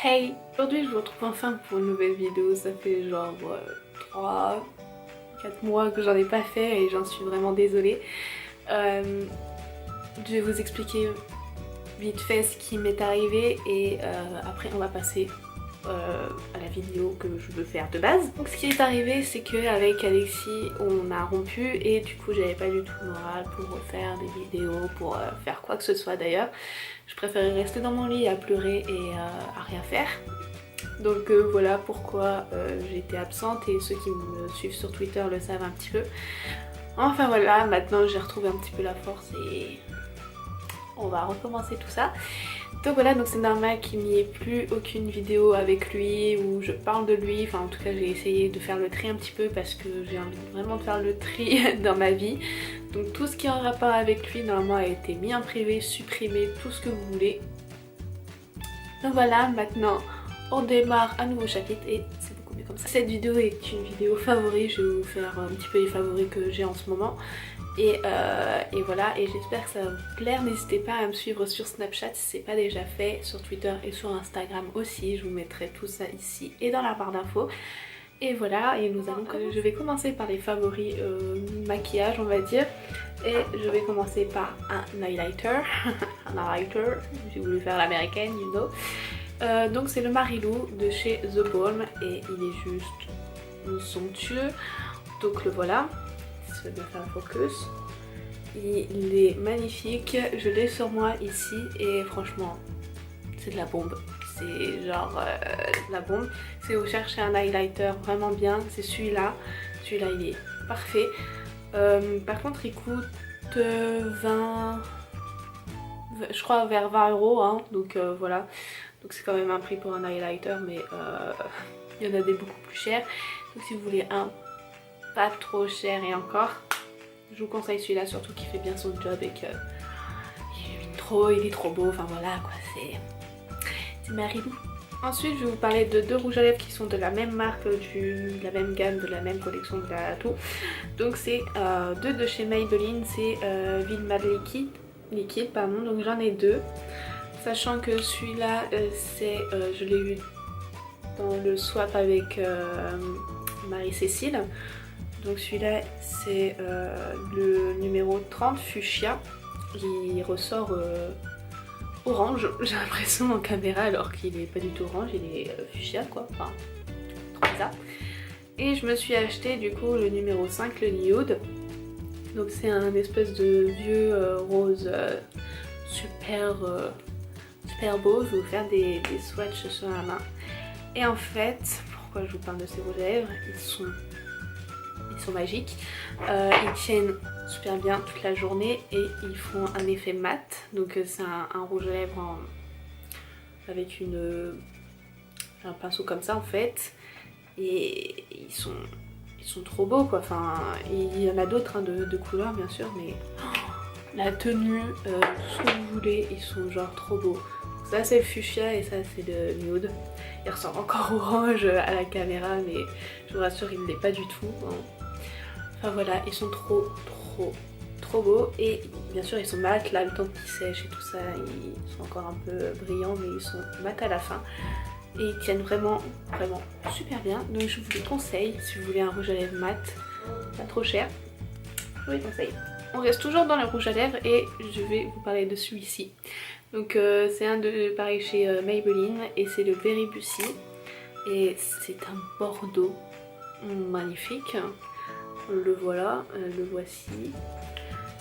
Hey! Aujourd'hui je vous retrouve enfin pour une nouvelle vidéo, ça fait genre 3-4 mois que j'en ai pas fait et j'en suis vraiment désolée. Je vais vous expliquer vite fait ce qui m'est arrivé et après on va passer à la vidéo que je veux faire de base. Donc ce qui est arrivé c'est qu'avec Alexis on a rompu et du coup j'avais pas du tout le moral pour faire des vidéos, pour faire quoi que ce soit d'ailleurs. Je préférais rester dans mon lit à pleurer et à rien faire. Donc voilà pourquoi j'étais absente et ceux qui me suivent sur Twitter le savent un petit peu. Enfin voilà, maintenant j'ai retrouvé un petit peu la force et on va recommencer tout ça. Donc voilà, donc c'est normal qu'il n'y ait plus aucune vidéo avec lui où je parle de lui. Enfin en tout cas j'ai essayé de faire le tri un petit peu parce que j'ai envie vraiment de faire le tri dans ma vie. Donc tout ce qui est en rapport avec lui normalement a été mis en privé, supprimé, tout ce que vous voulez. Donc voilà, maintenant on démarre un nouveau chapitre et c'est beaucoup mieux comme ça. Cette vidéo est une vidéo favori, je vais vous faire un petit peu les favoris que j'ai en ce moment. Et voilà, et j'espère que ça va vous plaire. N'hésitez pas à me suivre sur Snapchat si c'est pas déjà fait, sur Twitter et sur Instagram aussi. Je vous mettrai tout ça ici et dans la barre d'infos. Et voilà, et nous allons je vais commencer par les favoris maquillage on va dire. Et je vais commencer par un highlighter. Un highlighter, j'ai voulu faire l'américaine, you know. Donc c'est le Marilou de chez The Balm et il est juste somptueux. Donc le voilà. Je vais bien faire un focus. Il est magnifique, je l'ai sur moi ici et franchement c'est de la bombe. C'est genre la bombe. Si vous cherchez un highlighter vraiment bien, c'est celui-là. Celui-là il est parfait. Par contre il coûte 20... je crois vers 20 €, hein, donc voilà. Donc c'est quand même un prix pour un highlighter mais il y en a des beaucoup plus chers. Donc si vous voulez un pas trop cher et encore, je vous conseille celui-là, surtout qu'il fait bien son job et que il est trop beau, enfin voilà quoi, c'est Marilou. Ensuite je vais vous parler de deux rouges à lèvres qui sont de la même marque, de la même gamme, de la même collection, de la tout. Donc c'est deux de chez Maybelline, c'est Ville Mad Liquide, pardon, donc j'en ai deux. Sachant que celui-là c'est, je l'ai eu dans le swap avec Marie-Cécile. Donc celui-là c'est le numéro 30 Fuchsia. Il ressort orange, j'ai l'impression en caméra alors qu'il est pas du tout orange, il est fuchsia quoi, enfin trop bizarre. Et je me suis acheté du coup le numéro 5, le Nude. Donc c'est un espèce de vieux rose super beau. Je vais vous faire des swatchs sur la main. Et en fait, pourquoi je vous parle de ces rouges à lèvres, ils sont magiques. Ils tiennent super bien toute la journée et ils font un effet mat. Donc c'est un rouge à lèvres avec un pinceau comme ça en fait. Et ils sont trop beaux quoi. Enfin, il y en a d'autres hein, de couleurs bien sûr, mais la tenue, tout ce que vous voulez, ils sont genre trop beaux. Ça c'est le fuchsia et ça c'est le nude. Il ressort encore orange à la caméra mais je vous rassure il ne l'est pas du tout. Hein. Enfin voilà, ils sont trop beaux et bien sûr ils sont mat, là le temps qu'ils sèchent et tout ça, ils sont encore un peu brillants mais ils sont mat à la fin. Et ils tiennent vraiment super bien, donc je vous les conseille si vous voulez un rouge à lèvres mat, pas trop cher, je vous les conseille. On reste toujours dans le rouge à lèvres et je vais vous parler de celui-ci. Donc c'est un de pareil chez Maybelline et c'est le Berry Bussy et c'est un bordeaux magnifique. Le voilà, le voici.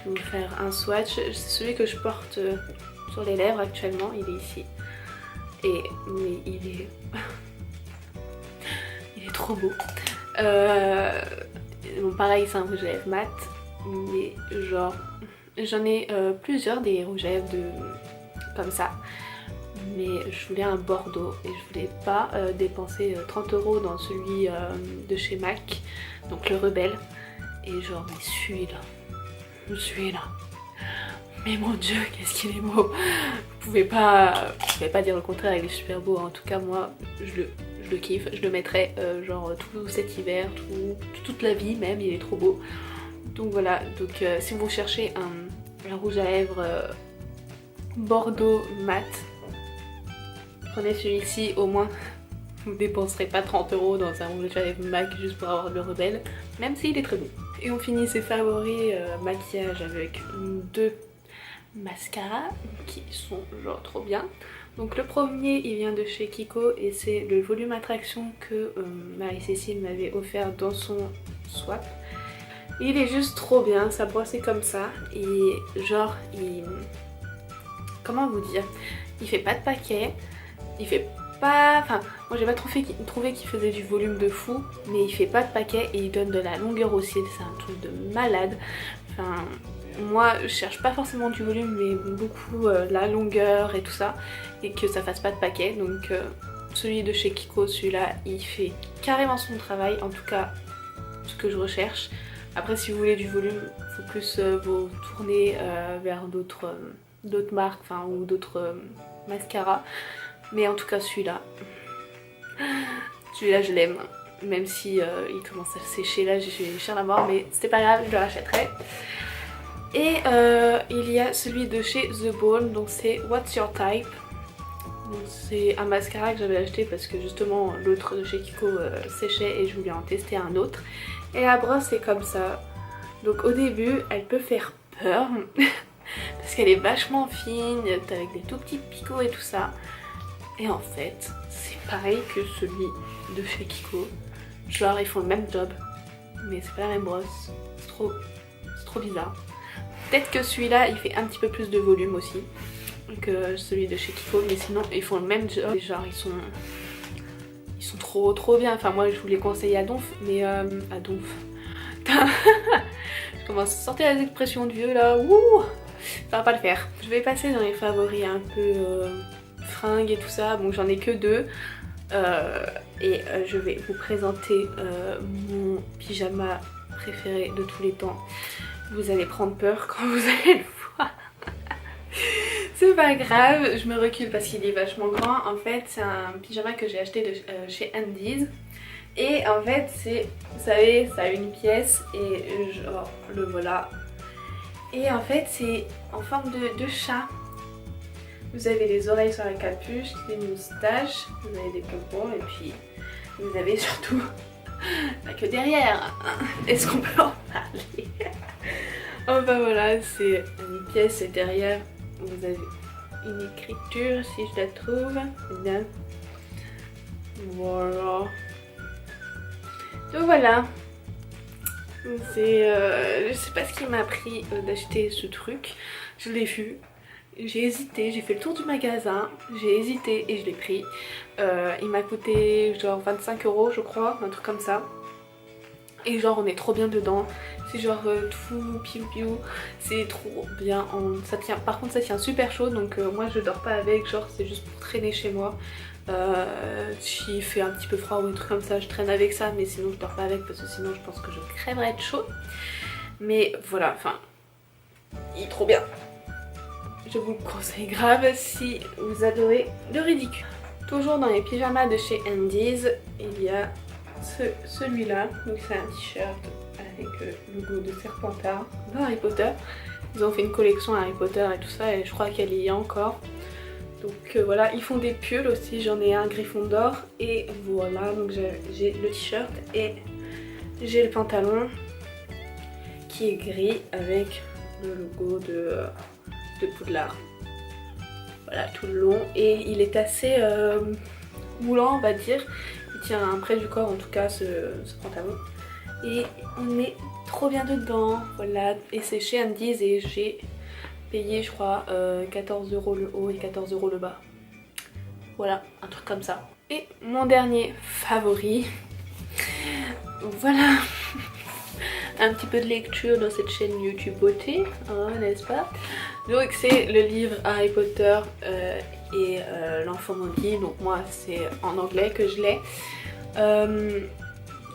Je vais vous faire un swatch, c'est celui que je porte sur les lèvres actuellement, il est ici. Mais il est il est trop beau. Bon, pareil c'est un rouge à lèvres mat, mais genre j'en ai plusieurs des rouges à lèvres comme ça. Mais je voulais un bordeaux et je voulais pas dépenser 30 € dans celui de chez MAC, donc le Rebelle. Et genre mais celui-là, mais mon dieu qu'est-ce qu'il est beau. Vous pouvez pas dire le contraire, il est super beau. En tout cas moi je le kiffe, je le mettrai genre tout cet hiver, toute la vie même, il est trop beau. Donc voilà, donc si vous cherchez un rouge à lèvres bordeaux mat, Prenez celui-ci, au moins vous ne dépenserez pas 30 € dans un rouge à lèvres MAC juste pour avoir le rebelle, même s'il est très bon. Et on finit ses favoris maquillage avec 2 mascaras qui sont genre trop bien. Donc le premier il vient de chez Kiko et c'est le volume attraction que Marie-Cécile m'avait offert dans son swap. Il est juste trop bien, sa brosse est comme ça et genre comment vous dire, il fait pas de paquet, il fait pas... Enfin moi j'ai pas trouvé qu'il faisait du volume de fou, mais il fait pas de paquet et il donne de la longueur aussi, c'est un truc de malade. Enfin moi je cherche pas forcément du volume mais beaucoup la longueur et tout ça, et que ça fasse pas de paquet, donc celui de chez Kiko, celui-là il fait carrément son travail, en tout cas ce que je recherche. Après si vous voulez du volume, il faut plus vous tourner vers d'autres marques, enfin ou d'autres mascaras, mais en tout cas celui-là je l'aime, même si il commence à sécher là, j'ai cher à voir, mais c'est pas grave, je le rachèterai. Et il y a celui de chez The Bone, donc c'est What's Your Type. C'est un mascara que j'avais acheté parce que justement l'autre de chez Kiko séchait et je voulais en tester un autre. Et la brosse est comme ça, donc au début elle peut faire peur parce qu'elle est vachement fine, avec des tout petits picots et tout ça. Et en fait c'est pareil que celui de chez Kiko, genre ils font le même job mais c'est pas la même brosse, c'est trop bizarre. Peut-être que celui-là il fait un petit peu plus de volume aussi que celui de chez Kiko, mais sinon ils font le même job. Genre ils sont trop bien. Enfin moi je vous les conseille à donf, mais à donf. Je commence à sortir les expressions de vieux là, ouh, ça va pas le faire. Je vais passer dans les favoris un peu fringues et tout ça, bon j'en ai que 2. Et je vais vous présenter mon pyjama préféré de tous les temps. Vous allez prendre peur quand vous allez le voir. C'est pas grave, je me recule parce qu'il est vachement grand. En fait c'est un pyjama que j'ai acheté de chez Andy's. Et en fait c'est, vous savez, ça a une pièce et genre le voilà. Et en fait c'est en forme de chat. Vous avez les oreilles sur la capuche, des moustaches, vous avez des pompons et puis vous avez surtout la queue derrière. Est-ce qu'on peut en parler? Enfin voilà, c'est une pièce et derrière vous avez une écriture si je la trouve. Bien. Voilà. Donc voilà. C'est je sais pas ce qui m'a pris d'acheter ce truc. Je l'ai vu. J'ai hésité, j'ai fait le tour du magasin, j'ai hésité et je l'ai pris. Il m'a coûté genre 25 € je crois, un truc comme ça. Et genre on est trop bien dedans, c'est genre tout piou piou, c'est trop bien. Ça tient, par contre ça tient super chaud, donc moi je dors pas avec, genre c'est juste pour traîner chez moi. S'il fait un petit peu froid ou un truc comme ça, je traîne avec ça, mais sinon je dors pas avec parce que sinon je pense que je crèverais de chaud. Mais voilà, enfin, il est trop bien. Je vous le conseille grave si vous adorez le ridicule. Toujours dans les pyjamas de chez Andy's, il y a celui-là. Donc c'est un t-shirt avec le logo de Serpentard de Harry Potter. Ils ont fait une collection Harry Potter et tout ça et je crois qu'elle y est encore. Donc voilà, ils font des pulls aussi, j'en ai un Gryffondor et voilà, donc j'ai le t-shirt et j'ai le pantalon qui est gris avec le logo de Poudlard. Voilà, tout le long et il est assez moulant on va dire, il tient près du corps en tout cas ce pantalon et on est trop bien dedans, voilà, et c'est chez Andy's et j'ai payé je crois 14 € le haut et 14 € le bas, voilà, un truc comme ça. Et mon dernier favori, voilà, un petit peu de lecture dans cette chaîne YouTube beauté, hein, n'est-ce pas? Donc c'est le livre Harry Potter et l'enfant maudit, donc moi c'est en anglais que je l'ai.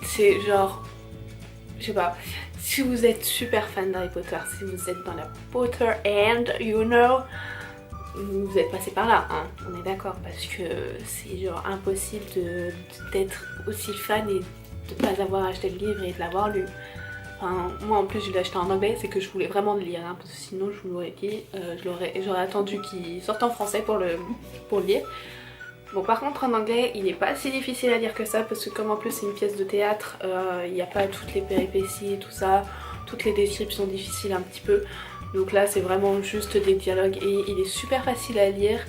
C'est genre, je sais pas, si vous êtes super fan d'Harry Potter, si vous êtes dans la Potter end, you know, vous êtes passé par là, hein, on est d'accord, parce que c'est genre impossible d'être aussi fan et de pas avoir acheté le livre et de l'avoir lu. Enfin, moi en plus je l'ai acheté en anglais, c'est que je voulais vraiment le lire, hein, parce que sinon je vous l'aurais dit, j'aurais attendu qu'il sorte en français pour le lire. Bon par contre en anglais il n'est pas si difficile à lire que ça parce que comme en plus c'est une pièce de théâtre, il n'y a pas toutes les péripéties et tout ça, toutes les descriptions difficiles un petit peu. Donc là c'est vraiment juste des dialogues et il est super facile à lire.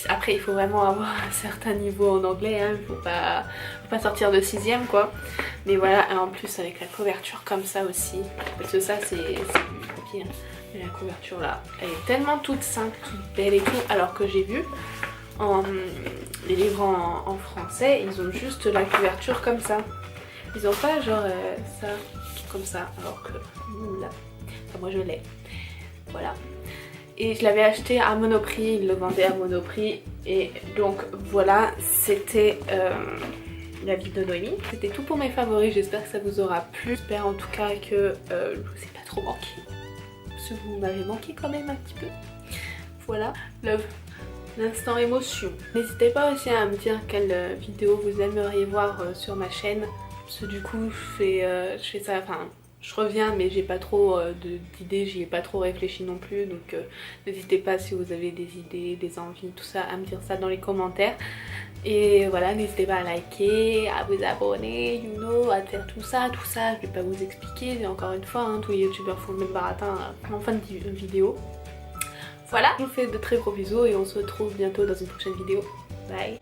Après il faut vraiment avoir un certain niveau en anglais, hein, faut pas sortir de 6ème quoi. Mais voilà, et en plus avec la couverture comme ça aussi, parce que ça c'est du papier, hein. Mais la couverture là, elle est tellement toute simple, toute belle et tout, alors que j'ai vu les livres en français, ils ont juste la couverture comme ça. Ils ont pas genre ça, comme ça, alors que nous là, enfin, moi je l'ai. Voilà. Et je l'avais acheté à Monoprix, ils le vendaient à Monoprix. Et donc voilà, c'était la vie de Noémie. C'était tout pour mes favoris, j'espère que ça vous aura plu. J'espère en tout cas que je vous ai pas trop manqué. Parce que vous m'avez manqué quand même un petit peu. Voilà, l'instant émotion. N'hésitez pas aussi à me dire quelle vidéo vous aimeriez voir sur ma chaîne. Parce que du coup je fais ça, enfin je reviens mais j'ai pas trop d'idées, j'y ai pas trop réfléchi non plus. Donc n'hésitez pas si vous avez des idées, des envies, tout ça, à me dire ça dans les commentaires. Et voilà, n'hésitez pas à liker, à vous abonner, you know, à faire tout ça, je vais pas vous expliquer, encore une fois, hein, tous les youtubeurs font le même baratin en fin de vidéo. Voilà, je vous fais de très gros bisous et on se retrouve bientôt dans une prochaine vidéo. Bye.